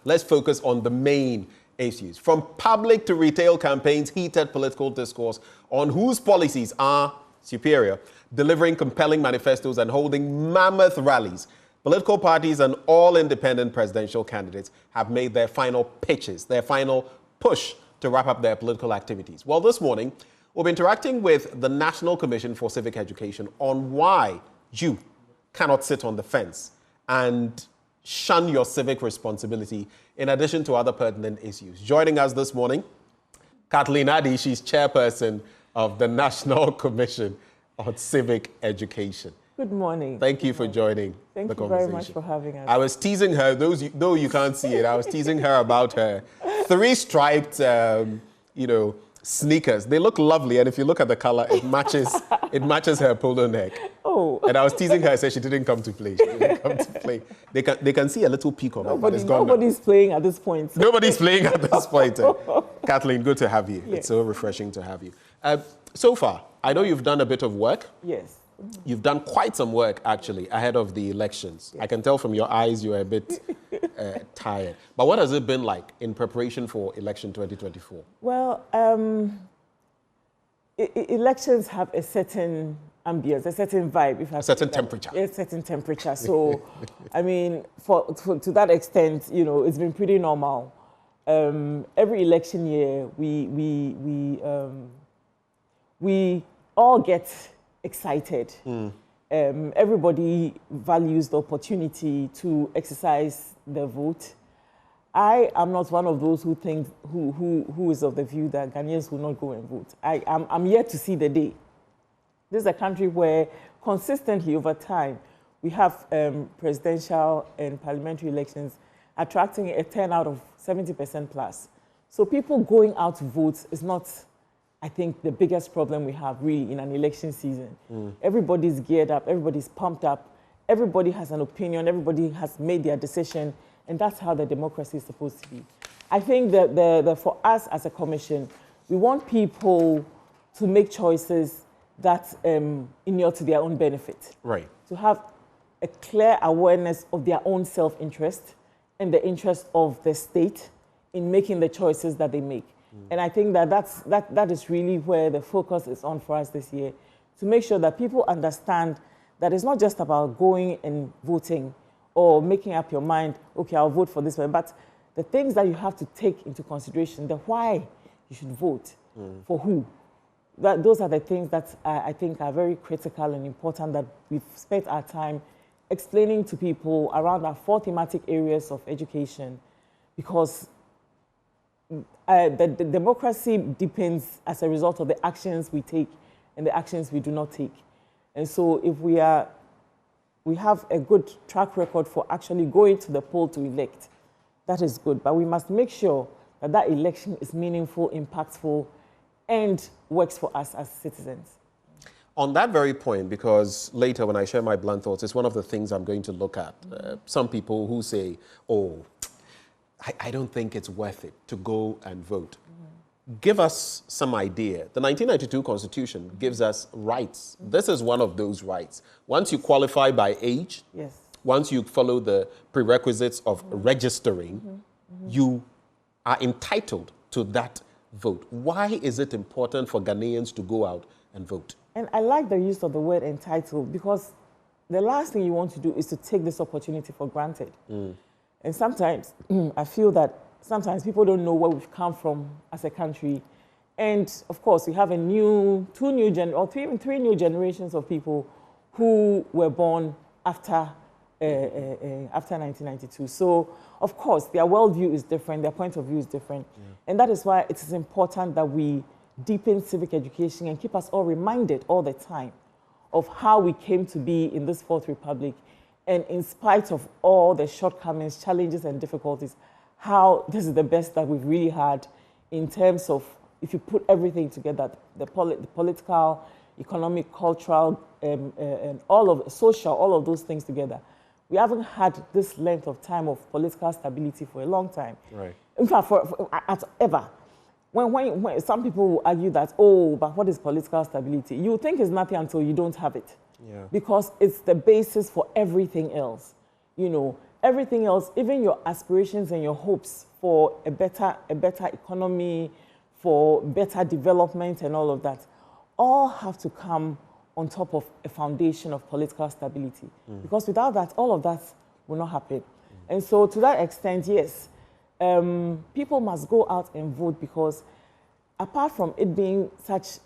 let's focus on the main issues. From public to retail campaigns, heated political discourse on whose policies are superior, delivering compelling manifestos and holding mammoth rallies. Political parties and all independent presidential candidates have made their final pitches, their final push to wrap up their political activities. Well, this morning, we'll be interacting with the National Commission for Civic Education on why you cannot sit on the fence and shun your civic responsibility, in addition to other pertinent issues. Joining us this morning, Kathleen Addy, she's chairperson of the National Commission on Civic Education. Good morning. Thank you for joining the conversation. Thank you very much for having us. I was teasing her, though you can't see it, I was teasing her about her three-striped, sneakers. They look lovely, and if you look at the color, it matches her polo neck. Oh. And I was teasing her. I said she didn't come to play. She didn't come to play. They can see a little peak of it, but it's gone. Nobody's playing at this point. Nobody's playing at this point. Kathleen, good to have you. Yes. It's so refreshing to have you. So far, I know you've done a bit of work. Yes. You've done quite some work, actually, ahead of the elections. Yes. I can tell from your eyes you're a bit tired. But what has it been like in preparation for election 2024? Well, elections have a certain ambience, a certain vibe. If I a certain temperature. A certain temperature. So, I mean, to that extent, it's been pretty normal. Every election year, we all get excited. Everybody values the opportunity to exercise their vote. I am not one of those who think who is of the view that Ghanaians will not go and vote. I'm yet to see the day. This is a country where consistently over time we have presidential and parliamentary elections attracting a turnout of 70% plus. So people going out to vote is not, I think, the biggest problem we have really in an election season. Everybody's geared up, everybody's pumped up, everybody has an opinion, everybody has made their decision, and that's how the democracy is supposed to be. I think that for us as a commission, we want people to make choices that inure to their own benefit. Right. To have a clear awareness of their own self-interest and the interest of the state in making the choices that they make. And I think that is really where the focus is on for us this year, to make sure that people understand that it's not just about going and voting or making up your mind, okay, I'll vote for this one, but the things that you have to take into consideration, the why you should vote, for who. Those are the things that I think are very critical and important, that we've spent our time explaining to people around our 4 thematic areas of education, because the democracy depends as a result of the actions we take and the actions we do not take. And so if we have a good track record for actually going to the poll to elect, that is good. But we must make sure that that election is meaningful, impactful, and works for us as citizens. On that very point, because later when I share my blunt thoughts, it's one of the things I'm going to look at. Some people who say, oh, I don't think it's worth it to go and vote. Give us some idea. The 1992 Constitution gives us rights. This is one of those rights. Once you qualify by age, yes. Once you follow the prerequisites of registering, you are entitled to that vote. Why is it important for Ghanaians to go out and vote? And I like the use of the word entitled, because the last thing you want to do is to take this opportunity for granted. And sometimes I feel that sometimes people don't know where we've come from as a country. And of course, we have three new generations of people who were born after 1992. So of course, their worldview is different, their point of view is different. And that is why it is important that we deepen civic education and keep us all reminded all the time of how we came to be in this Fourth Republic. And in spite of all the shortcomings, challenges, and difficulties, how this is the best that we've really had in terms of, if you put everything together, the political, economic, cultural, and all of social, all of those things together. We haven't had this length of time of political stability for a long time. Right. In fact, ever. When some people will argue that, oh, but what is political stability? You think it's nothing until you don't have it. Yeah. Because it's the basis for everything else. everything else, even your aspirations and your hopes for a better economy, for better development and all of that, all have to come on top of a foundation of political stability. Because without that, all of that will not happen. And so to that extent, yes, people must go out and vote, because apart from it being such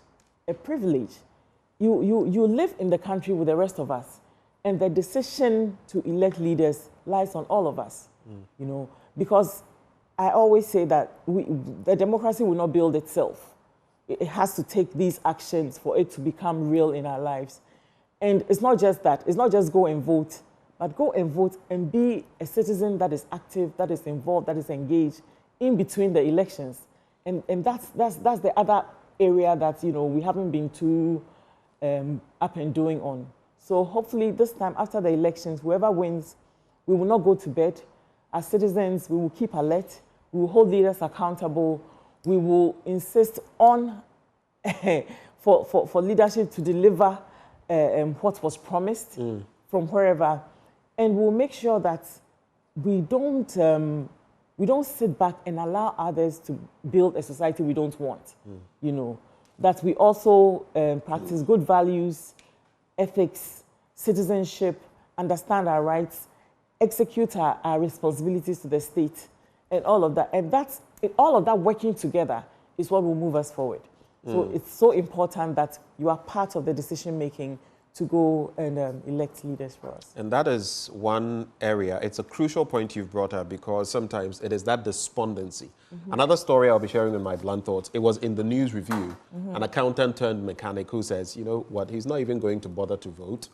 a privilege, you live in the country with the rest of us, and the decision to elect leaders lies on all of us, you know, because I always say that the democracy will not build itself. It has to take these actions for it to become real in our lives. And it's not just that. It's not just go and vote, but go and vote and be a citizen that is active, that is involved, that is engaged in between the elections. And that's the other area that, you know, we haven't been too up and doing on. So hopefully this time after the elections, whoever wins, we will not go to bed. As citizens, we will keep alert. We will hold leaders accountable. We will insist on for leadership to deliver what was promised from wherever, and we'll make sure that we don't sit back and allow others to build a society we don't want. You know, that we also practice good values, ethics, citizenship, understand our rights, execute our responsibilities to the state, and all of that. And all of that working together is what will move us forward. So it's so important that you are part of the decision-making to go and elect leaders for us. And that is one area. It's a crucial point you've brought up, because sometimes it is that despondency. Another story I'll be sharing in my blunt thoughts, it was in the news review, an accountant turned mechanic who says, you know what, he's not even going to bother to vote,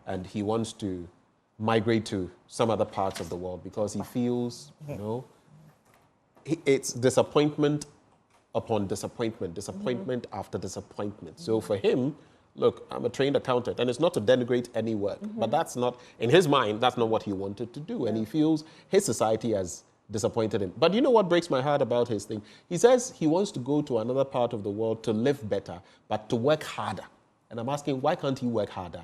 and he wants to migrate to some other parts of the world because he feels, you know, it's disappointment upon disappointment, disappointment after disappointment. So for him, look, I'm a trained accountant, and it's not to denigrate any work, but that's not, in his mind, that's not what he wanted to do, and he feels his society has disappointed him. But you know what breaks my heart about his thing? He says he wants to go to another part of the world to live better, but to work harder. And I'm asking, why can't he work harder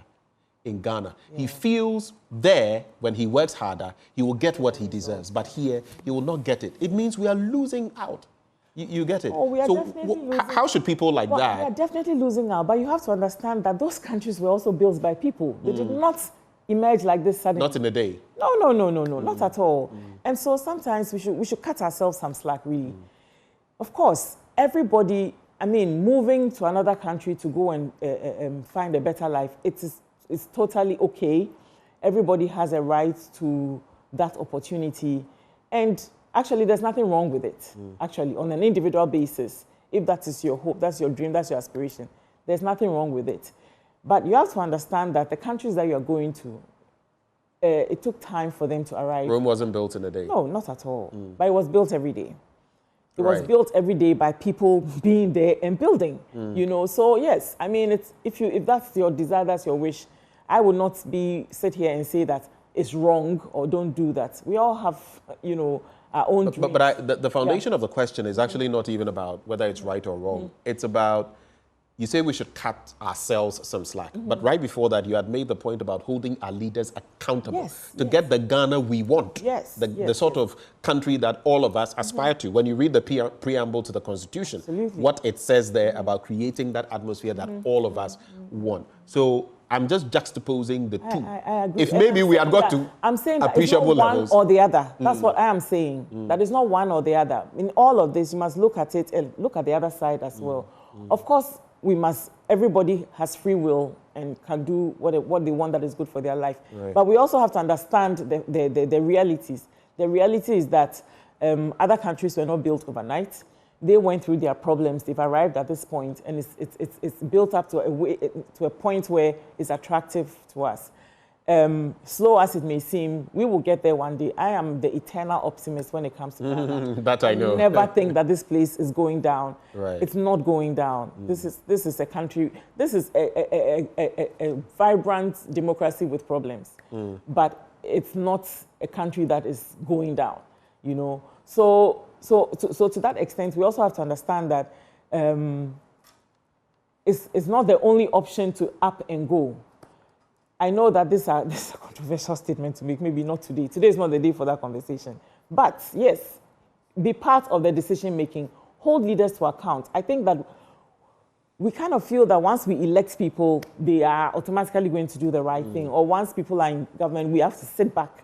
in Ghana? He feels there, when he works harder, he will get what he deserves, but here, he will not get it. It means we are losing out. You get it? Oh, we are definitely losing. How should people like that? We are definitely losing out, but you have to understand that those countries were also built by people. They did not emerge like this suddenly. Not in a day. No, not at all. And so sometimes we should cut ourselves some slack, really. Of course, everybody, I mean, moving to another country to go and find a better life, it's totally okay. Everybody has a right to that opportunity. And actually, there's nothing wrong with it, actually, on an individual basis. If that is your hope, that's your dream, that's your aspiration, there's nothing wrong with it. But you have to understand that the countries that you're going to, it took time for them to arrive. Rome wasn't built in a day. No, not at all. But it was built every day. It was built every day by people being there and building, you know. So, yes, I mean, if that's your desire, that's your wish, I would not sit here and say that it's wrong or don't do that. We all have, you know, our own dreams. But the foundation of the question is actually not even about whether it's right or wrong. It's about, you say we should cut ourselves some slack. But right before that, you had made the point about holding our leaders accountable to get the Ghana we want. The sort of country that all of us aspire to. When you read the preamble to the Constitution, what it says there about creating that atmosphere that all of us want. So I'm just juxtaposing the two. I agree. If maybe we had got to I'm saying appreciable that it's not levels. one or the other. That's what I am saying. That is not one or the other. In all of this, you must look at it and look at the other side as well. Of course, everybody has free will and can do what they want that is good for their life. But we also have to understand the realities. The reality is that other countries were not built overnight. They went through their problems. They've arrived at this point, and it's built up to a point where it's attractive to us. Slow as it may seem, we will get there one day. I am the eternal optimist when it comes to Ghana. That I know. I never think that this place is going down. It's not going down. This is a country. This is a vibrant democracy with problems, but it's not a country that is going down. You know, so to that extent, we also have to understand that it's not the only option to up and go. I know that this is a controversial statement to make, maybe not today. Today is not the day for that conversation. But yes, be part of the decision making, hold leaders to account. I think that we kind of feel that once we elect people, they are automatically going to do the right thing. Or once people are in government, we have to sit back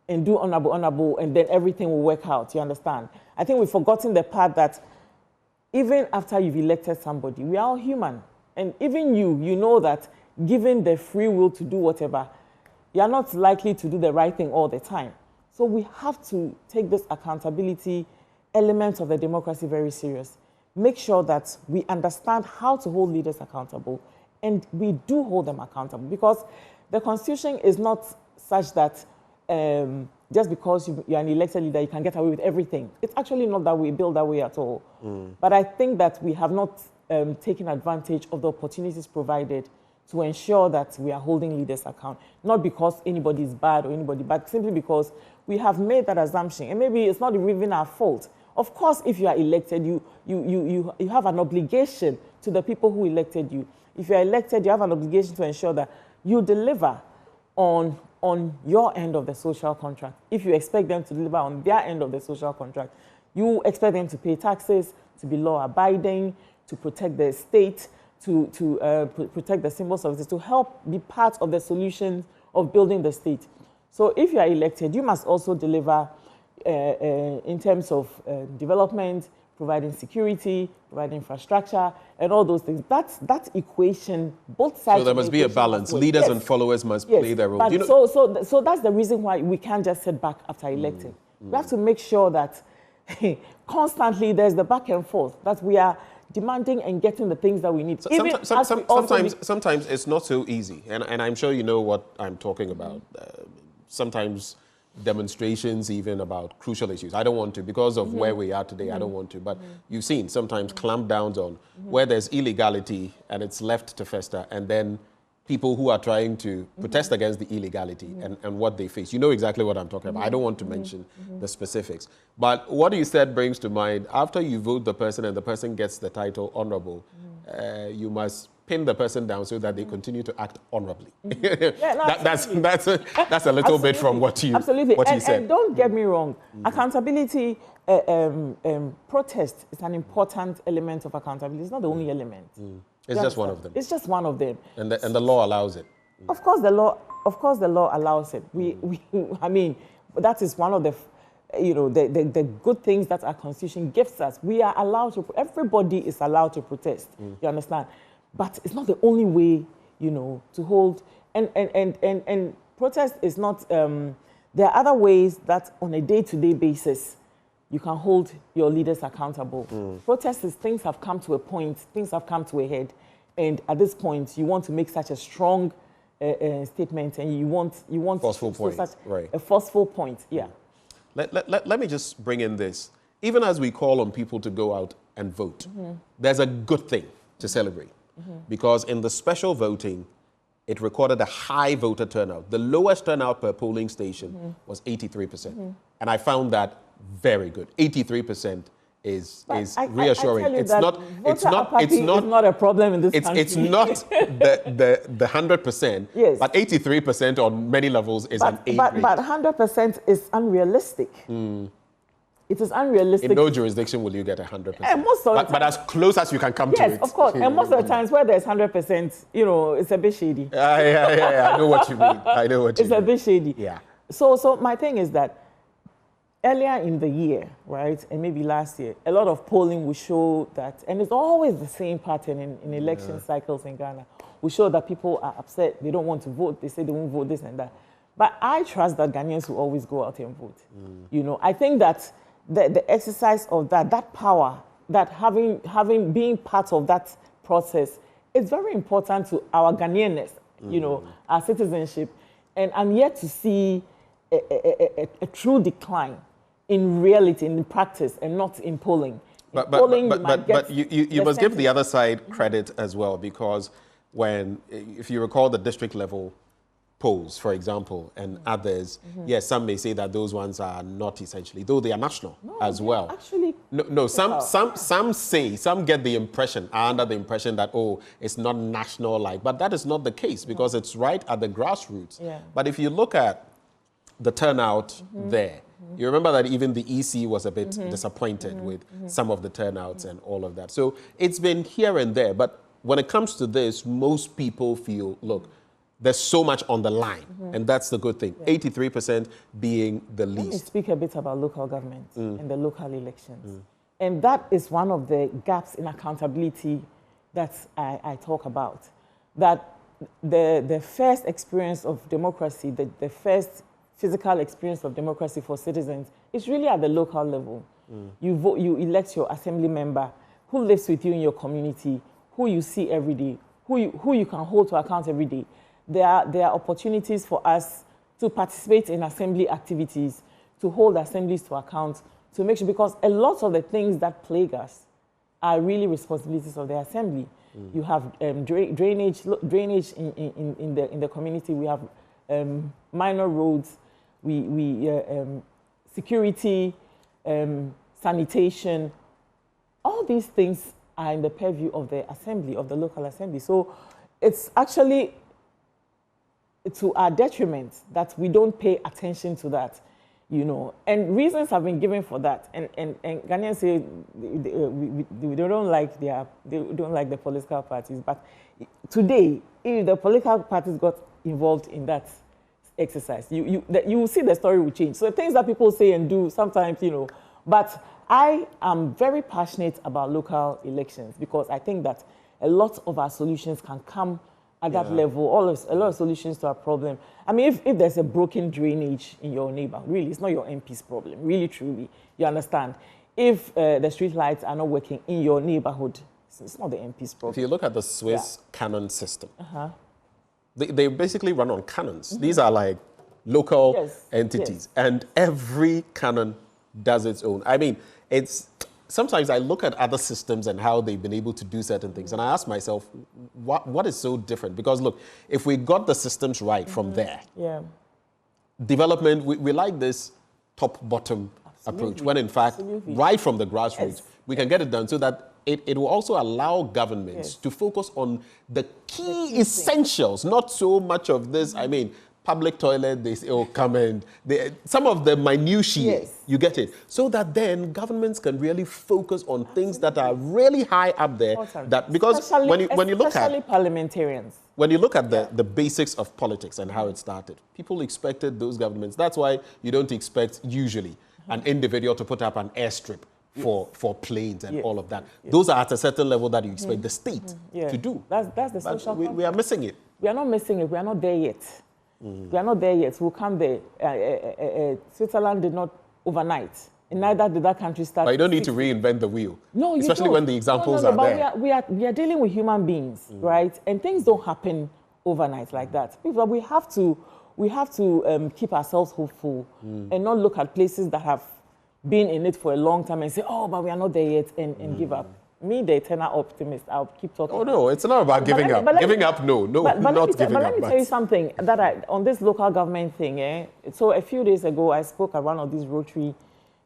and do honorable, and then everything will work out, you understand? I think we've forgotten the part that even after you've elected somebody, we are all human. And even you know that given the free will to do whatever, you're not likely to do the right thing all the time. So we have to take this accountability element of the democracy very serious. Make sure that we understand how to hold leaders accountable, and we do hold them accountable, because the Constitution is not such that just because you're an elected leader, you can get away with everything. It's actually not that way, built that way at all. But I think that we have not taken advantage of the opportunities provided to ensure that we are holding leaders account, not because anybody is bad or anybody, but simply because we have made that assumption, and maybe it's not even our fault. Of course, if you are elected, you have an obligation to the people who elected you. If you are elected, you have an obligation to ensure that you deliver on your end of the social contract. If you expect them to deliver on their end of the social contract, you expect them to pay taxes, to be law-abiding, to protect the state, to protect the symbols of it, to help be part of the solution of building the state. So if you are elected, you must also deliver in terms of development, providing security, providing infrastructure, and all those things. That equation, both sides. So there must be a balance. Leaders and followers must play their role. But so that's the reason why we can't just sit back after electing. We have to make sure that constantly there's the back and forth, that we are demanding and getting the things that we need. Sometimes it's not so easy, and I'm sure you know what I'm talking about. Sometimes demonstrations even about crucial issues. I don't want to, because of where we are today, I don't want to. But you've seen sometimes clampdowns on where there's illegality and it's left to fester, and then people who are trying to protest against the illegality and what they face. You know exactly what I'm talking about. I don't want to mention the specifics. But what you said brings to mind, after you vote the person and the person gets the title honorable, you must pin the person down so that they continue to act honorably. That's a little bit from what you said. And don't get me wrong, accountability, protest is an important element of accountability. It's not the only element. It's just one of them. It's just one of them. And the law allows it. Of course, the law allows it. I mean, that is one of the, the good things that our Constitution gives us. We are allowed to. Everybody is allowed to protest. You understand? But it's not the only way, to hold. And protest is not. There are other ways that on a day-to-day basis, you can hold your leaders accountable. Protest is things have come to a point, things have come to a head, and at this point, you want to make such a strong statement, and you want forceful point, such a forceful point. Yeah. Let me just bring in this. Even as we call on people to go out and vote, there's a good thing to celebrate, because in the special voting, it recorded a high voter turnout. The lowest turnout per polling station was 83%, and I found that very good. 83% is reassuring. It's not a problem in this country. It's not the 100%, yes. But 83% on many levels is an A grade. But 100% is unrealistic. It is unrealistic. In no jurisdiction will you get 100%. And most of but as close as you can come to it. Yes, of course. And most of the times where there's 100%, it's a bit shady. Yeah. I know what you mean. It's a bit shady. Yeah. So my thing is that earlier in the year, right, and maybe last year, a lot of polling will show that, and it's always the same pattern in election cycles in Ghana, will show that people are upset, they don't want to vote, they say they won't vote, this and that. But I trust that Ghanaians will always go out and vote. I think that the exercise of that power, that being part of that process is very important to our Ghanaianness, our citizenship. And I'm yet to see a true decline in reality, in practice, and not in polling. But you must give the other side credit as well, because if you recall the district level polls, for example, and others, yes, some may say that those ones are not essentially, though they are national as well. Actually, no, some say, some get the impression, are under the impression that, oh, it's not national-like, but that is not the case because it's right at the grassroots. Yeah. But if you look at the turnout there, you remember that even the EC was a bit disappointed with some of the turnouts and all of that. So it's been here and there, but when it comes to this, most people feel, look, there's so much on the line, and that's the good thing. 83% being the least. Let me speak a bit about local government and the local elections. And that is one of the gaps in accountability that I talk about. That the first experience of democracy, the first physical experience of democracy for citizens is really at the local level. You vote, you elect your assembly member who lives with you in your community, who you see every day, who you can hold to account every day. There are opportunities for us to participate in assembly activities, to hold assemblies to account, to make sure, because a lot of the things that plague us are really responsibilities of the assembly. You have drainage in the community. We have minor roads, security, sanitation. All these things are in the purview of the assembly, of the local assembly. So it's actually to our detriment that we don't pay attention to that, you know. And reasons have been given for that. And Ghanaians say they don't like the political parties. But today, if the political parties got involved in that exercise, you will see the story will change. So the things that people say and do sometimes, you know. But I am very passionate about local elections because I think that a lot of our solutions can come at that level, a lot of solutions to our problem. I mean, if there's a broken drainage in your neighbor, really, it's not your MP's problem, really, truly, you understand. If the street lights are not working in your neighborhood, it's not the MP's problem. If you look at the Swiss canon system, they basically run on canons. These are like local entities, and every canon does its own. I mean, sometimes I look at other systems and how they've been able to do certain things, and I ask myself, what is so different? Because look, if we got the systems right from there, development, we like this top-bottom approach, when in fact, right from the grassroots, we can get it done so that it will also allow governments to focus on the key essentials, not so much of this, I mean, public toilet, they say, oh, come and some of the minutiae, you get it. So that then governments can really focus on things that are really high up there. That because when you look at, especially parliamentarians. When you look at the basics of politics and how it started, people expected those governments. That's why you don't expect usually an individual to put up an airstrip for planes and all of that. Those are at a certain level that you expect the state to do. That's the social we are missing it. We are not missing it. We are not there yet. We are not there yet. We'll come there. Switzerland did not overnight. And neither did that country start. But you don't need to reinvent the wheel. No, especially when the examples are there. But we are dealing with human beings, right? And things don't happen overnight like that. We have to keep ourselves hopeful and not look at places that have been in it for a long time and say, oh, but we are not there yet, and give up. Me, the eternal optimist, I'll keep talking. Oh, no, it's not about giving up. Not giving up. But let me tell you something that on this local government thing. So a few days ago, I spoke at one of these Rotary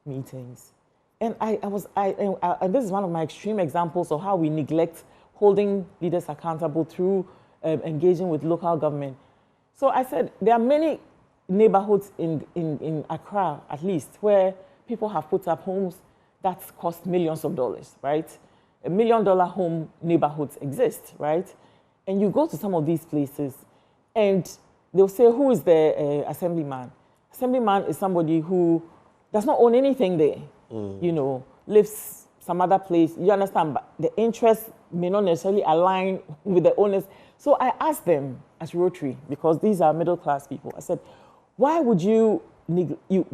meetings, and and this is one of my extreme examples of how we neglect holding leaders accountable through engaging with local government. So I said there are many neighborhoods in Accra, at least, where people have put up homes that cost millions of dollars, right? $1 million home neighborhoods exist, right? And you go to some of these places and they'll say, who is the assemblyman? Assemblyman is somebody who does not own anything there, you know, lives some other place. You understand? But the interests may not necessarily align with the owners. So I asked them as Rotary, because these are middle-class people, I said, why would you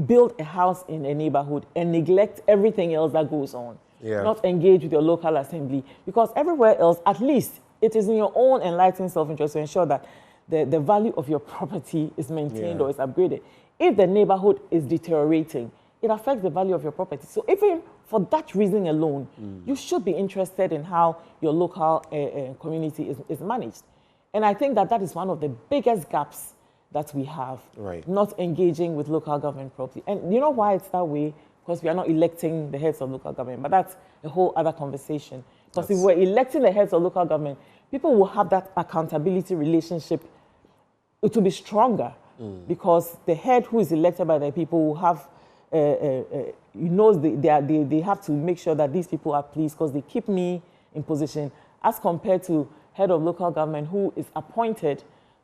build a house in a neighborhood and neglect everything else that goes on? Not engage with your local assembly, because everywhere else, at least it is in your own enlightened self-interest to ensure that the value of your property is maintained or is upgraded. If the neighborhood is deteriorating, it affects the value of your property. So even for that reason alone, you should be interested in how your local community is managed. And I think that is one of the biggest gaps that we have, Right. not engaging with local government properly. And you know why it's that way? Because we are not electing the heads of local government, but that's a whole other conversation. Because if we're electing the heads of local government, people will have that accountability relationship. It will be stronger because the head who is elected by the people will have, they have to make sure that these people are pleased because they keep me in position, as compared to head of local government who is appointed,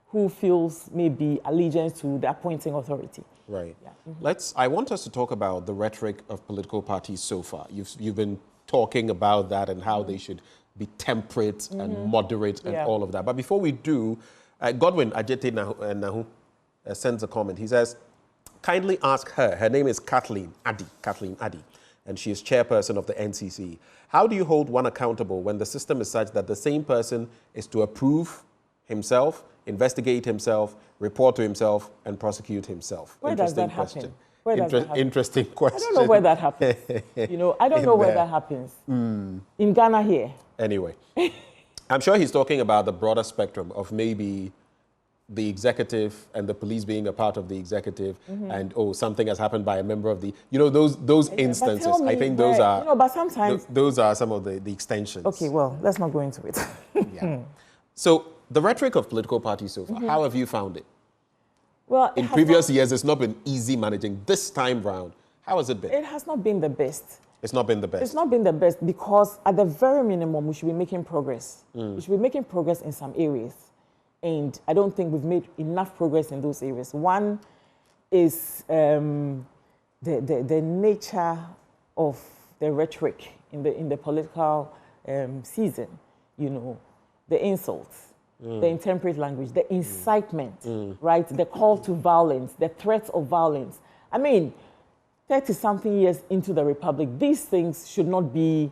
who feels maybe allegiance to the appointing authority. Right. Yeah. I want us to talk about the rhetoric of political parties so far. You've been talking about that and how they should be temperate and moderate and all of that. But before we do, Godwin Ajete Nahu sends a comment. He says, kindly ask her. Her name is Kathleen Addy, and she is chairperson of the NCCE. How do you hold one accountable when the system is such that the same person is to approve himself, investigate himself, report to himself, and prosecute himself? Where does that happen? Where does that happen? Interesting question. I don't know where that happens. I don't know where that happens. In Ghana here. Anyway, I'm sure he's talking about the broader spectrum of maybe the executive and the police being a part of the executive, and something has happened by a member of the, those instances. I think those are, but sometimes those are some of the extensions. Okay, well, let's not go into it. Yeah. So the rhetoric of political parties so far, how have you found it? Well, in previous years, it's not been easy managing. This time round, how has it been? It has not been the best. It's not been the best. It's not been the best because at the very minimum, we should be making progress. We should be making progress in some areas. And I don't think we've made enough progress in those areas. One is the nature of the rhetoric in the political season. The insults, the intemperate language, the incitement, right? The call to violence, the threats of violence. I mean, 30-something years into the Republic, these things should not be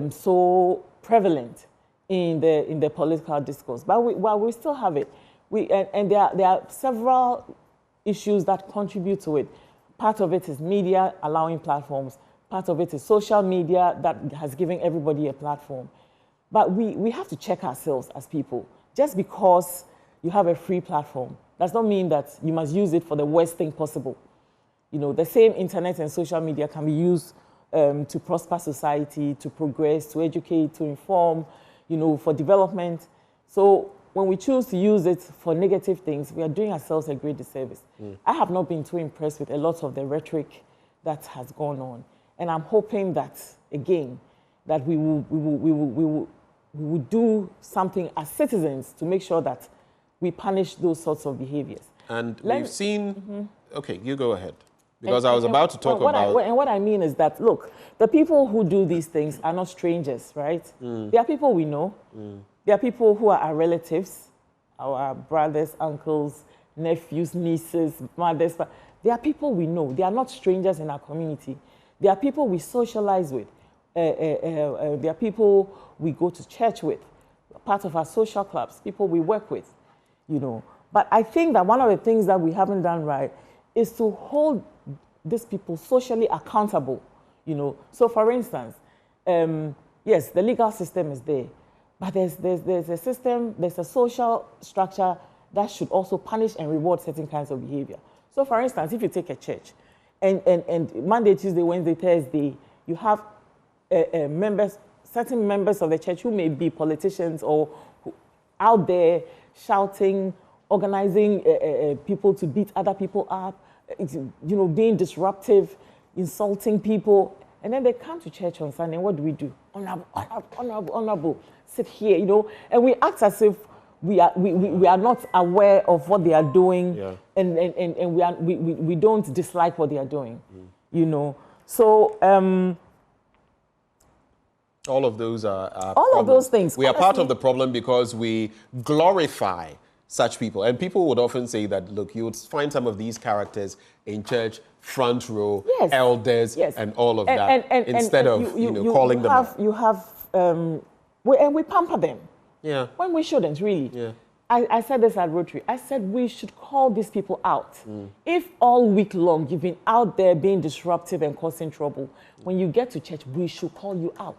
so prevalent in the political discourse. But we still have it. And there are several issues that contribute to it. Part of it is media allowing platforms. Part of it is social media that has given everybody a platform. But we have to check ourselves as people. Just because you have a free platform does not mean that you must use it for the worst thing possible. The same internet and social media can be used to prosper society, to progress, to educate, to inform, for development. So when we choose to use it for negative things, we are doing ourselves a great disservice. I have not been too impressed with a lot of the rhetoric that has gone on. And I'm hoping that, again, that we will do something as citizens to make sure that we punish those sorts of behaviors. And we've seen, okay, you go ahead. Because I was about to talk about... what I mean is that, look, the people who do these things are not strangers, right? They are people we know. They are people who are our relatives, our brothers, uncles, nephews, nieces, mothers. They are people we know. They are not strangers in our community. They are people we socialize with. They are people we go to church with, part of our social clubs, people we work with, But I think that one of the things that we haven't done right is to hold these people socially accountable, So, for instance, yes, the legal system is there, but there's a system, there's a social structure that should also punish and reward certain kinds of behavior. So, for instance, if you take a church, and Monday, Tuesday, Wednesday, Thursday, you have certain members of the church who may be politicians or out there shouting, organizing people to beat other people up, being disruptive, insulting people. And then they come to church on Sunday, and what do? Honorable, sit here, and we act as if we are not aware of what they are doing, and we don't dislike what they are doing, So all of those are all of those things. We are part of the problem because we glorify such people. And people would often say that, look, you would find some of these characters in church, front row, elders, and all of that, instead of calling them out. And we pamper them. Yeah. When we shouldn't, really. Yeah. I said this at Rotary. I said we should call these people out. If all week long you've been out there being disruptive and causing trouble, when you get to church, we should call you out.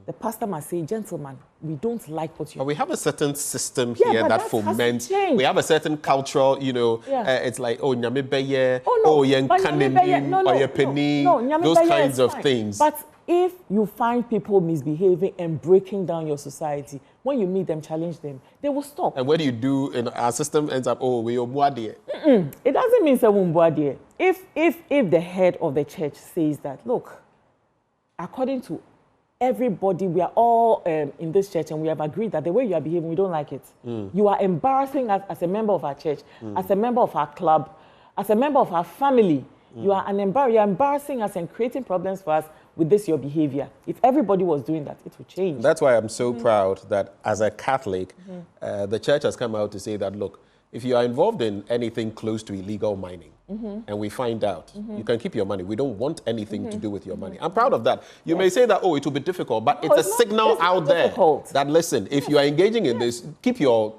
the pastor must say, gentlemen, we don't like what you're But we have a certain system Yeah, here but that that foments. has to change. We have a certain cultural, you know, it's like, oh, nyame beye, oh, yen but nyame beye- kanenim, or yen penny, nyame those beye kinds is of fine. things. But if you find people misbehaving and breaking down your society, when you meet them, challenge them, they will stop. And what do you do? And our system ends up, oh, we are muadie. It doesn't mean say if the head of the church says that, look, according to everybody, we are all in this church and we have agreed that the way you are behaving, we don't like it. You are embarrassing us as a member of our church, as a member of our club, as a member of our family. You are you're embarrassing us and creating problems for us with this your behavior. If everybody was doing that, it would change. That's why I'm so proud that as a Catholic, the church has come out to say that, look, if you are involved in anything close to illegal mining, and we find out, you can keep your money. We don't want anything to do with your money. I'm proud of that. You may say that, oh, it will be difficult, but it's a signal out there that, listen, if you are engaging in this, keep your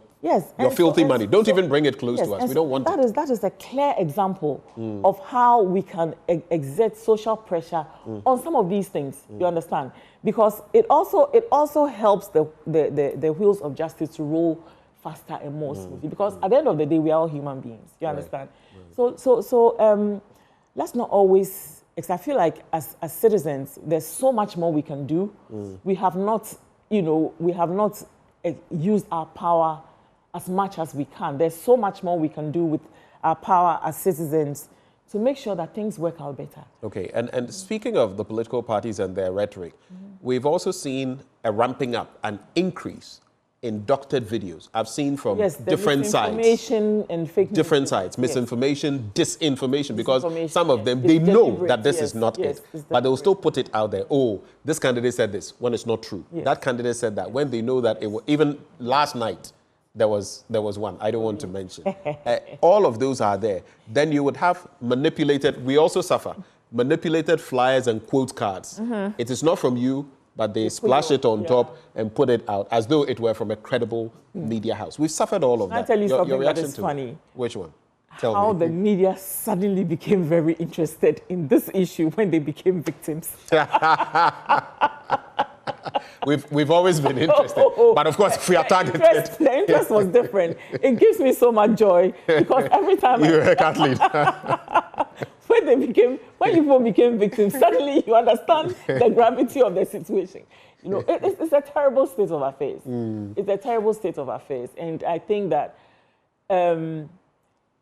filthy money. Don't even bring it close to us. We don't want it. That is a clear example of how we can exert social pressure on some of these things. You understand? Because it also helps the wheels of justice to roll faster and more smoothly. Because at the end of the day, we are all human beings. You understand? So let's not always. I feel like as citizens, there's so much more we can do. We have not, used our power as much as we can. There's so much more we can do with our power as citizens to make sure that things work out better. Okay, and speaking of the political parties and their rhetoric, we've also seen a ramping up, an increase in doctored videos. I've seen from different sides. Misinformation and fake news. Different sides. Misinformation, disinformation, because some of them, they know that this is not it, but they'll still put it out there. Oh, this candidate said this, when it's not true. That candidate said that, when they know that it was, even last night, there was one, I don't want to mention. All of those are there. Then you would have manipulated, we also suffer, manipulated flyers and quote cards. It is not from you, but they splash it on top and put it out as though it were from a credible media house. We've suffered all of that. I'll tell you something that is funny. It. Which one? Tell How me. the media suddenly became very interested in this issue when they became victims. We've always been interested, but of course, if we are targeted, the interest was different. It gives me so much joy because every time Kathleen. when people became victims, suddenly you understand the gravity of the situation. You know, it's a terrible state of affairs. It's a terrible state of affairs, and I think that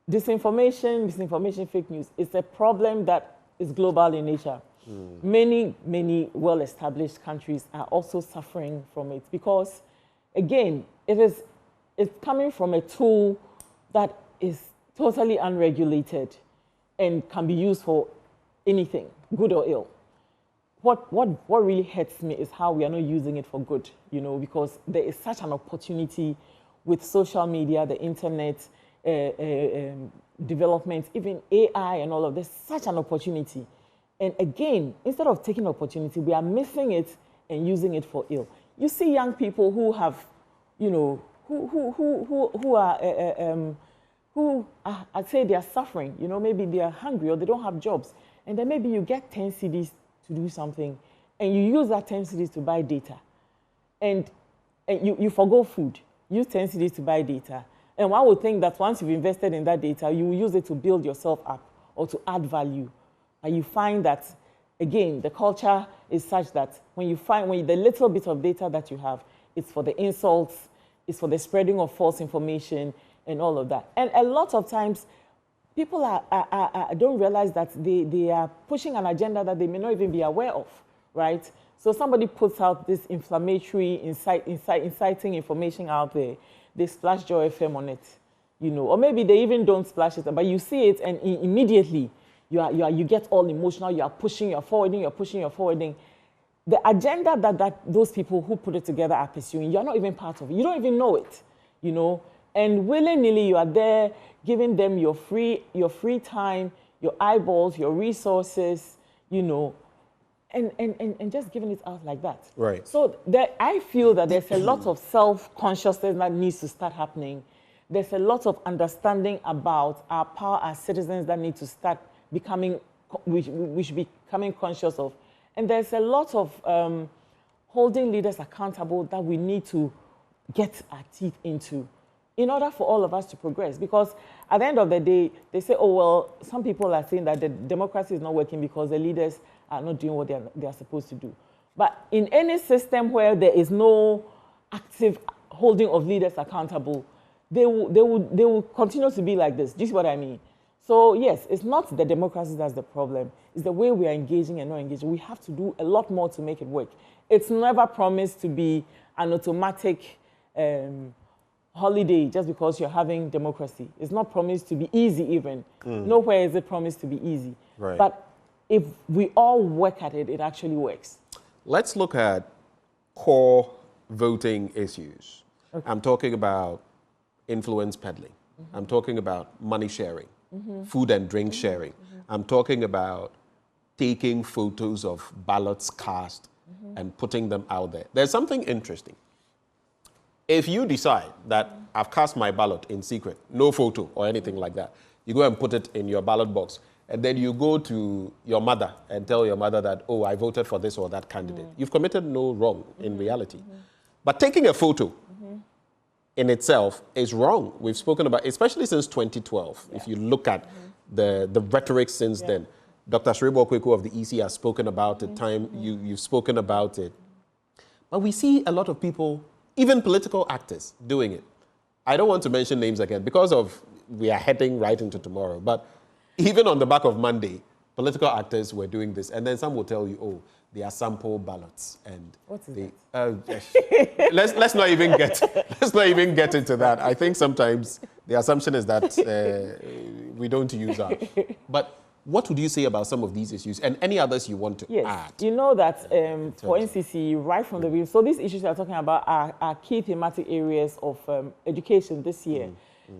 misinformation, fake news, is a problem that is global in nature. Many well-established countries are also suffering from it because, again, it's coming from a tool that is totally unregulated and can be used for anything, good or ill. What really hurts me is how we are not using it for good, you know, because there is such an opportunity with social media, the internet, development, even AI and all of this, such an opportunity. And again, instead of taking opportunity, we are missing it and using it for ill. You see young people who have, you know, I'd say they are suffering. You know, maybe they are hungry or they don't have jobs. And then maybe you get 10 cedis to do something and you use that 10 cedis to buy data. And you forgo food. Use 10 cedis to buy data. And one would think that once you've invested in that data, you will use it to build yourself up or to add value. And you find that, again, the culture is such that when the little bit of data that you have, it's for the insults, it's for the spreading of false information and all of that. And a lot of times, people don't realize that they are pushing an agenda that they may not even be aware of, right? So somebody puts out this inflammatory, inciting information out there. They splash Joy FM on it, you know, or maybe they even don't splash it, but you see it and immediately you get all emotional. You are pushing, you're forwarding. The agenda that those people who put it together are pursuing, you're not even part of it. You don't even know it, you know. And willy-nilly, you are there giving them your free time, your eyeballs, your resources, you know, and just giving it out like that. Right. So I feel that there's a lot of self-consciousness that needs to start happening. There's a lot of understanding about our power as citizens that need to start becoming, we should be becoming conscious of. And there's a lot of holding leaders accountable that we need to get our teeth into in order for all of us to progress. Because at the end of the day, they say, oh, well, some people are saying that the democracy is not working because the leaders are not doing what they are supposed to do. But in any system where there is no active holding of leaders accountable, they will continue to be like this. Do you see what I mean? So yes, it's not the democracy that's the problem. It's the way we are engaging and not engaging. We have to do a lot more to make it work. It's never promised to be an automatic holiday just because you're having democracy. It's not promised to be easy even. Nowhere is it promised to be easy. Right. But if we all work at it, it actually works. Let's look at core voting issues. Okay. I'm talking about influence peddling. I'm talking about money sharing, food and drink sharing. I'm talking about taking photos of ballots cast and putting them out there. There's something interesting. If you decide that I've cast my ballot in secret, no photo or anything like that, you go and put it in your ballot box, and then you go to your mother and tell your mother that, oh, I voted for this or that candidate. You've committed no wrong in reality. But taking a photo in itself is wrong. We've spoken about, especially since 2012, if you look at the rhetoric since then. Dr. Shrebo Kweku of the EC has spoken about it, you've spoken about it. But we see a lot of people, even political actors, doing it. I don't want to mention names again because we are heading right into tomorrow. But even on the back of Monday, political actors were doing this. And then some will tell you, oh, they are sample ballots. And what is that? Let's not even get into that. I think sometimes the assumption is that we don't use that. But what would you say about some of these issues and any others you want to add? You know that for NCCE, right from the beginning, so these issues we are talking about are key thematic areas of education this year.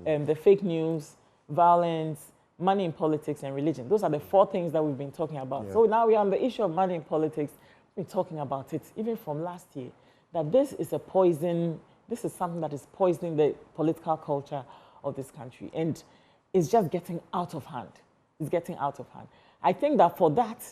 The fake news, violence, money in politics, and religion. Those are the 4 things that we've been talking about. So now we are on the issue of money in politics. We've been talking about it even from last year, that this is a poison, this is something that is poisoning the political culture of this country. And it's just getting out of hand. It's getting out of hand. I think that for that,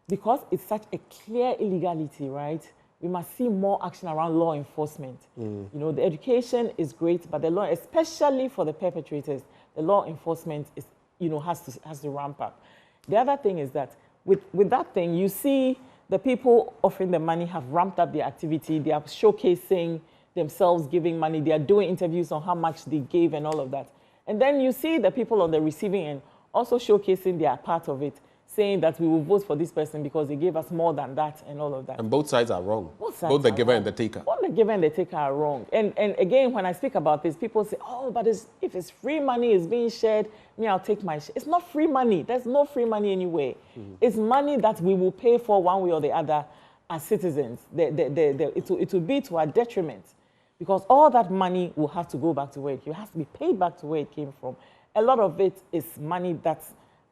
because it's such a clear illegality, right, we must see more action around law enforcement. You know, the education is great, but the law, especially for the perpetrators, the law enforcement is, you know, has to ramp up. The other thing is that with that thing, you see the people offering the money have ramped up their activity. They are showcasing themselves giving money. They are doing interviews on how much they gave and all of that. And then you see the people on the receiving end also showcasing their part of it, saying that we will vote for this person because they gave us more than that and all of that. And both sides are wrong. Both the giver and the taker. Both the giver and the taker are wrong. And again, when I speak about this, people say, oh, but if it's free money is being shared, me, I'll take my share. It's not free money. There's no free money anywhere. It's money that we will pay for one way or the other as citizens. It will be to our detriment because all that money will have to go back to where it came. It has to be paid back to where it came from. A lot of it is money that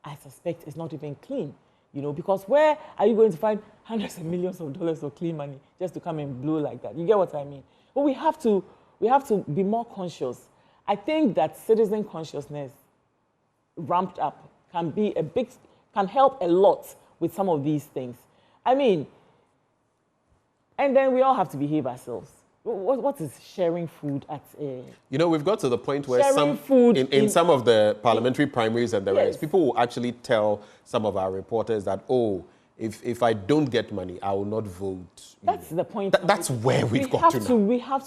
I suspect is not even clean, you know, because where are you going to find hundreds of millions of dollars of clean money just to come and blow like that? You get what I mean? But we have to be more conscious. I think that citizen consciousness ramped up can help a lot with some of these things. I mean, and then we all have to behave ourselves. What is sharing food at a... You know, we've got to the point where in some of the parliamentary primaries and the rest, people will actually tell some of our reporters that, oh, if I don't get money, I will not vote. That's the point. That's where we've got to now. We have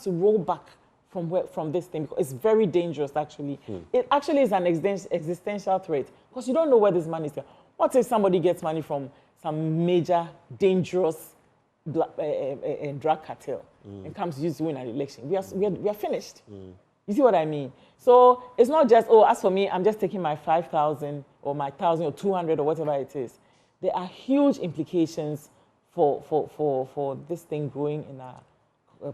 to roll back from this thing because it's very dangerous, actually. It actually is an existential threat because you don't know where this money is going. What if somebody gets money from some major, dangerous drug cartel and comes to use to win an election? We are finished. You see what I mean? So it's not just, oh, as for me, I'm just taking my 5,000 or my 1,000 or 200 or whatever it is. There are huge implications for this thing growing in our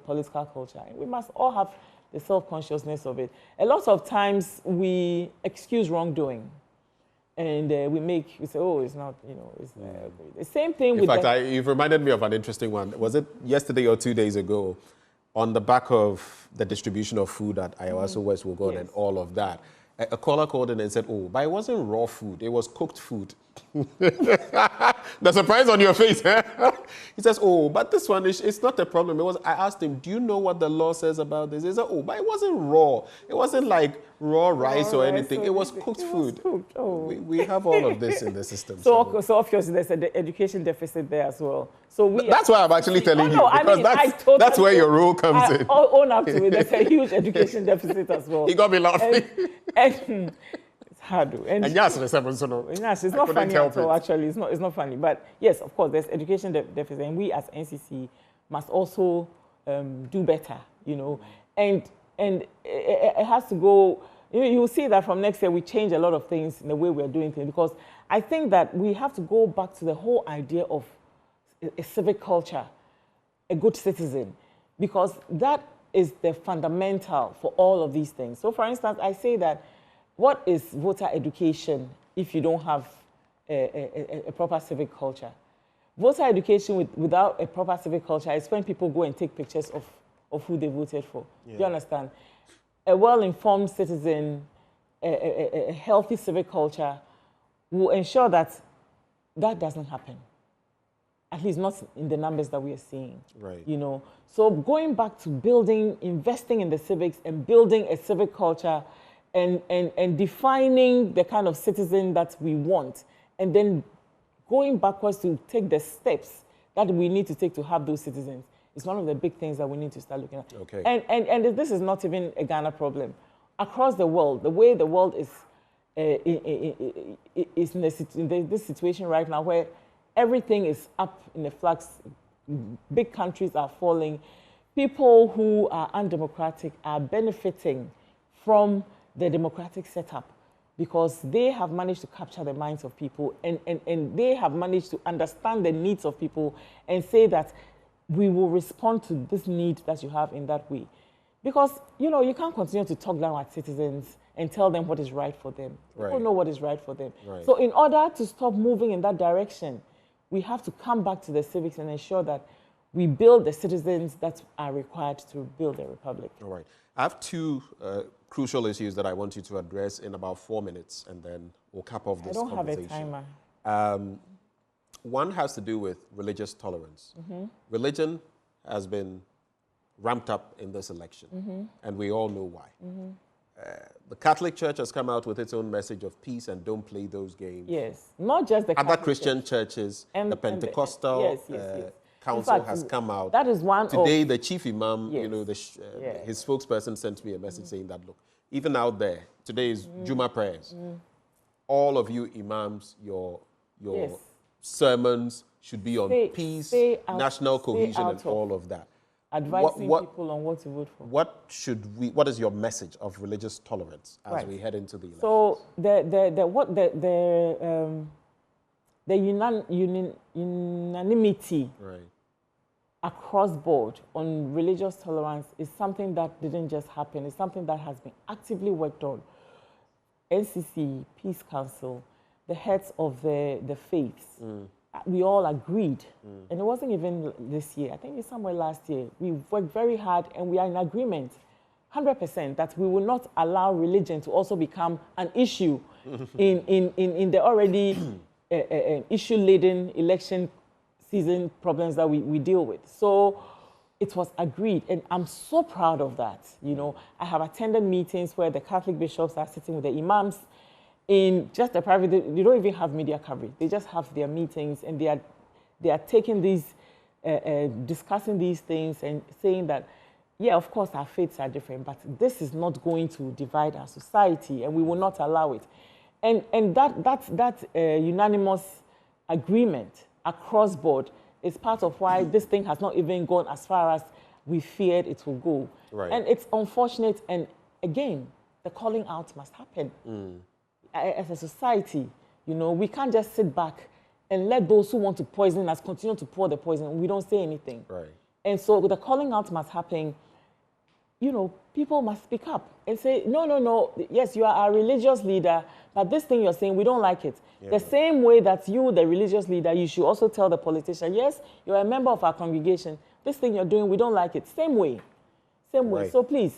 political culture. And we must all have the self-consciousness of it. A lot of times we excuse wrongdoing. And we say, oh, it's not, you know, it's the same thing with... In fact, you've reminded me of an interesting one. Was it yesterday or 2 days ago, on the back of the distribution of food at Ayawaso West Wuogon and all of that? a caller called in and said, oh, but it wasn't raw food, it was cooked food. The surprise on your face. He says, oh, but this one, it's not a problem. I asked him, do you know what the law says about this? He said, oh, but it wasn't raw. It wasn't like raw rice or anything. It was cooked food. Oh. We have all of this in the system. So obviously there's an education deficit there as well. So that's why I'm actually telling you, because that's where your role comes in. I own up to it. There's a huge education deficit as well. He got me laughing. And it's hard. And yes, it's not funny at all, actually. It's not funny. But yes, of course, there's education deficit. And we as NCCE must also do better, you know. And it has to go, you'll see that from next year we change a lot of things in the way we're doing things. Because I think that we have to go back to the whole idea of a civic culture, a good citizen. Because that is the fundamental for all of these things. So for instance, I say that what is voter education if you don't have a proper civic culture? Voter education without a proper civic culture is when people go and take pictures of who they voted for. Yeah. You understand? A well-informed citizen, a healthy civic culture will ensure that that doesn't happen. At least not in the numbers that we are seeing. Right. You know, so going back to building, investing in the civics and building a civic culture and defining the kind of citizen that we want, and then going backwards to take the steps that we need to take to have those citizens is one of the big things that we need to start looking at. Okay. And this is not even a Ghana problem. Across the world, the way the world is in this situation right now where everything is up in the flux, big countries are falling, people who are undemocratic are benefiting from the democratic setup because they have managed to capture the minds of people and they have managed to understand the needs of people and say that we will respond to this need that you have in that way. Because, you know, you can't continue to talk down at citizens and tell them what is right for them. Right. People know what is right for them. Right. So in order to stop moving in that direction, we have to come back to the civics and ensure that we build the citizens that are required to build a republic. All right. I have two crucial issues that I want you to address in about 4 minutes, and then we'll cap off this conversation. I don't have a timer. One has to do with religious tolerance. Mm-hmm. Religion has been ramped up in this election, mm-hmm. and we all know why. Mm-hmm. The Catholic Church has come out with its own message of peace and don't play those games. Yes, not just the Catholic Other Christian churches, the Pentecostal Council has come out. That is one Today, the chief imam, you know, his spokesperson sent me a message saying that, look, even out there, today is Juma prayers. All of you imams, your sermons should be on peace, national cohesion, and all of that. Advising people on what to vote for. What is your message of religious tolerance as we head into the election? So the unanimity across board on religious tolerance is something that didn't just happen. It's something that has been actively worked on. NCCE, Peace Council, the heads of the faiths, we all agreed. And it wasn't even this year. I think it's somewhere last year. We worked very hard and we are in agreement, 100%, that we will not allow religion to also become an issue in the already issue-laden election season problems that we deal with. So it was agreed, and I'm so proud of that. You know, I have attended meetings where the Catholic bishops are sitting with the imams in just a private, they don't even have media coverage. They just have their meetings, and they are taking these, discussing these things and saying that, yeah, of course, our faiths are different, but this is not going to divide our society, and we will not allow it. And that unanimous agreement across board is part of why this thing has not even gone as far as we feared it will go. Right. And it's unfortunate, and again, the calling out must happen. As a society, you know, we can't just sit back and let those who want to poison us continue to pour the poison and we don't say anything. Right. And so the calling out must happen. You know, people must speak up and say, no, yes, you are a religious leader, but this thing you're saying, we don't like it. Yeah. The same way that you, the religious leader, you should also tell the politician, yes, you're a member of our congregation, this thing you're doing, we don't like it. Same way. Right. So please,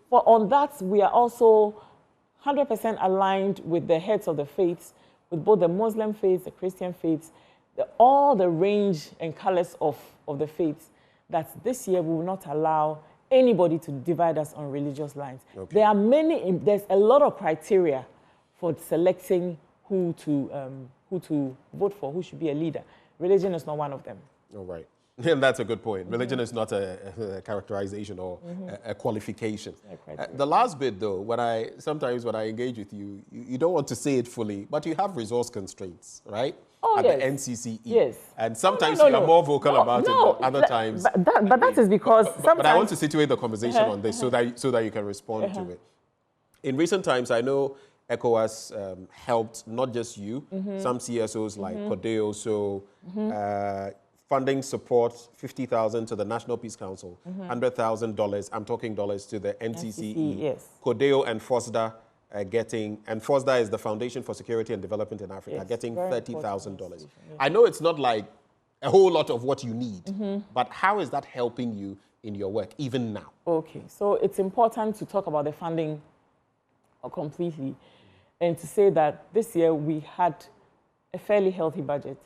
on that, we are also 100% aligned with the heads of the faiths, with both the Muslim faiths, the Christian faiths, all the range and colors of the faiths, that this year we will not allow anybody to divide us on religious lines. Okay. There's a lot of criteria for selecting who to vote for, who should be a leader. Religion is not one of them. All right. And that's a good point. Religion is not a characterization or a qualification. The last bit, though, sometimes when I engage with you, you don't want to say it fully, but you have resource constraints, right? Oh, at yes. the NCCE. Yes. And sometimes you are more vocal about it, but other times... But that is because sometimes... But I want to situate the conversation on this so that you can respond to it. In recent times, I know ECOWAS helped not just you, some CSOs like Codeo, so funding support, $50,000 to the National Peace Council, $100,000, I'm talking dollars, to the NCCE. Yes. Codeo and FOSDA getting, and FOSDA is the Foundation for Security and Development in Africa, yes, getting $30,000. Yes. I know it's not like a whole lot of what you need, but how is that helping you in your work, even now? Okay, so it's important to talk about the funding completely and to say that this year we had a fairly healthy budget.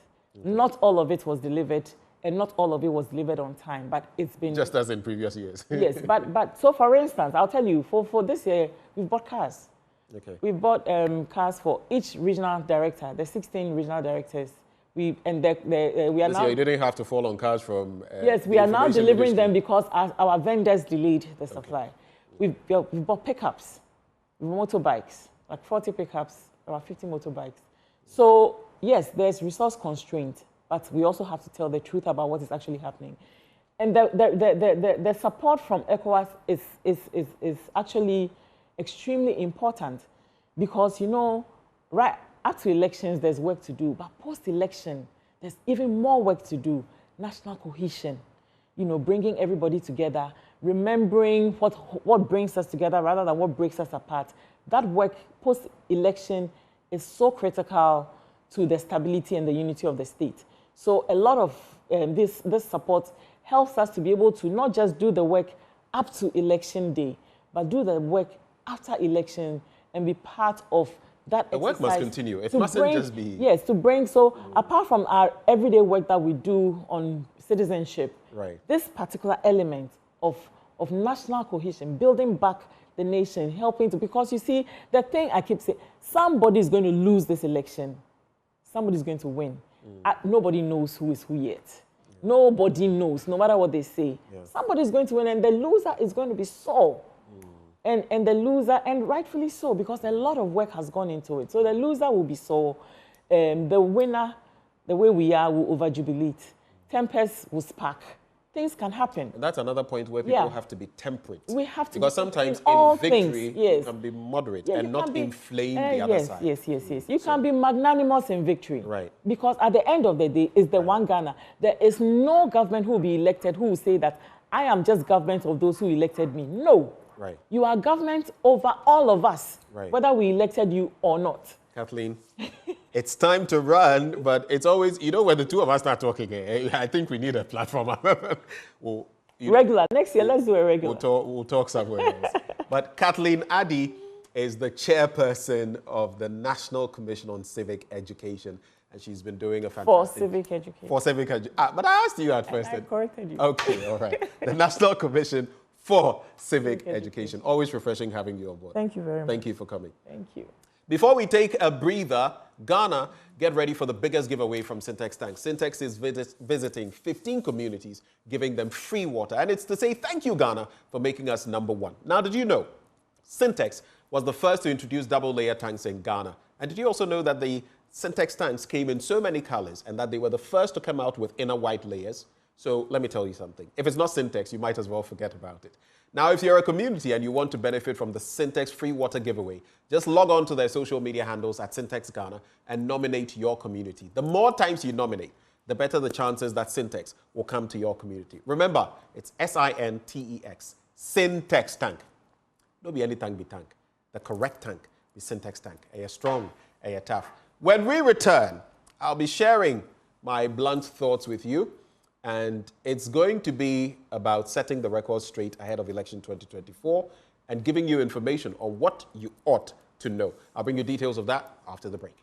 Not all of it was delivered, and not all of it was delivered on time, but it's been... Just as in previous years. Yes, but so for instance, I'll tell you, for this year, we've bought cars. Okay. We've bought cars for each regional director, the 16 regional directors. We are this now... year you didn't have to fall on cars from... yes, we are now delivering them because our vendors delayed the supply. We've bought pickups, motorbikes, like 40 pickups, about 50 motorbikes. So, yes, there's resource constraint, but we also have to tell the truth about what is actually happening. And the support from ECOWAS is actually extremely important because, you know, right after elections, there's work to do, but post-election, there's even more work to do. National cohesion, you know, bringing everybody together, remembering what brings us together rather than what breaks us apart. That work post-election is so critical to the stability and the unity of the state. So a lot of this support helps us to be able to not just do the work up to election day, but do the work after election and be part of that the work must continue. It mustn't just be... Yes, to bring... So apart from our everyday work that we do on citizenship, right, this particular element of national cohesion, building back the nation, helping to... Because you see, the thing I keep saying, somebody's going to lose this election. Somebody's going to win. Nobody knows who is who yet. Nobody knows, no matter what they say. Somebody's going to win, and the loser is going to be sore. And the loser, and rightfully so, because a lot of work has gone into it. So the loser will be sore. The winner, the way we are, will over-jubilate. Tempers will spark. Things can happen. And that's another point where people have to be temperate. We have to because sometimes in victory, you can be moderate and not inflame the other side. Yes. You can be magnanimous in victory. Right. Because at the end of the day, it's the one Ghana. There is no government who will be elected who will say that I am just government of those who elected me. No. Right. You are government over all of us, whether we elected you or not. Kathleen, it's time to run, but it's always, you know, when the two of us start talking, I think we need a platform. Regular. Next year, let's do a regular. We'll talk somewhere else. But Kathleen Addy is the chairperson of the National Commission on Civic Education, and she's been doing a fantastic... For civic education. For civic education. But I asked you at first. I corrected you. Okay, all right. The National Commission for Civic Education. Always refreshing having you on board. Thank you very much. Thank you for coming. Thank you. Before we take a breather, Ghana, get ready for the biggest giveaway from Syntex Tank. Syntex is visiting 15 communities, giving them free water. And it's to say thank you, Ghana, for making us #1. Now, did you know Syntex was the first to introduce double-layer tanks in Ghana? And did you also know that the Syntex tanks came in so many colors and that they were the first to come out with inner white layers? So let me tell you something. If it's not Syntex, you might as well forget about it. Now, if you're a community and you want to benefit from the Syntex free water giveaway, just log on to their social media handles at Syntex Ghana and nominate your community. The more times you nominate, the better the chances that Syntex will come to your community. Remember, it's S-I-N-T-E-X, Syntex Tank. Don't be any tank, be tank. The correct tank is Syntex Tank. A strong, a tough. When we return, I'll be sharing my blunt thoughts with you. And it's going to be about setting the record straight ahead of election 2024 and giving you information on what you ought to know. I'll bring you details of that after the break.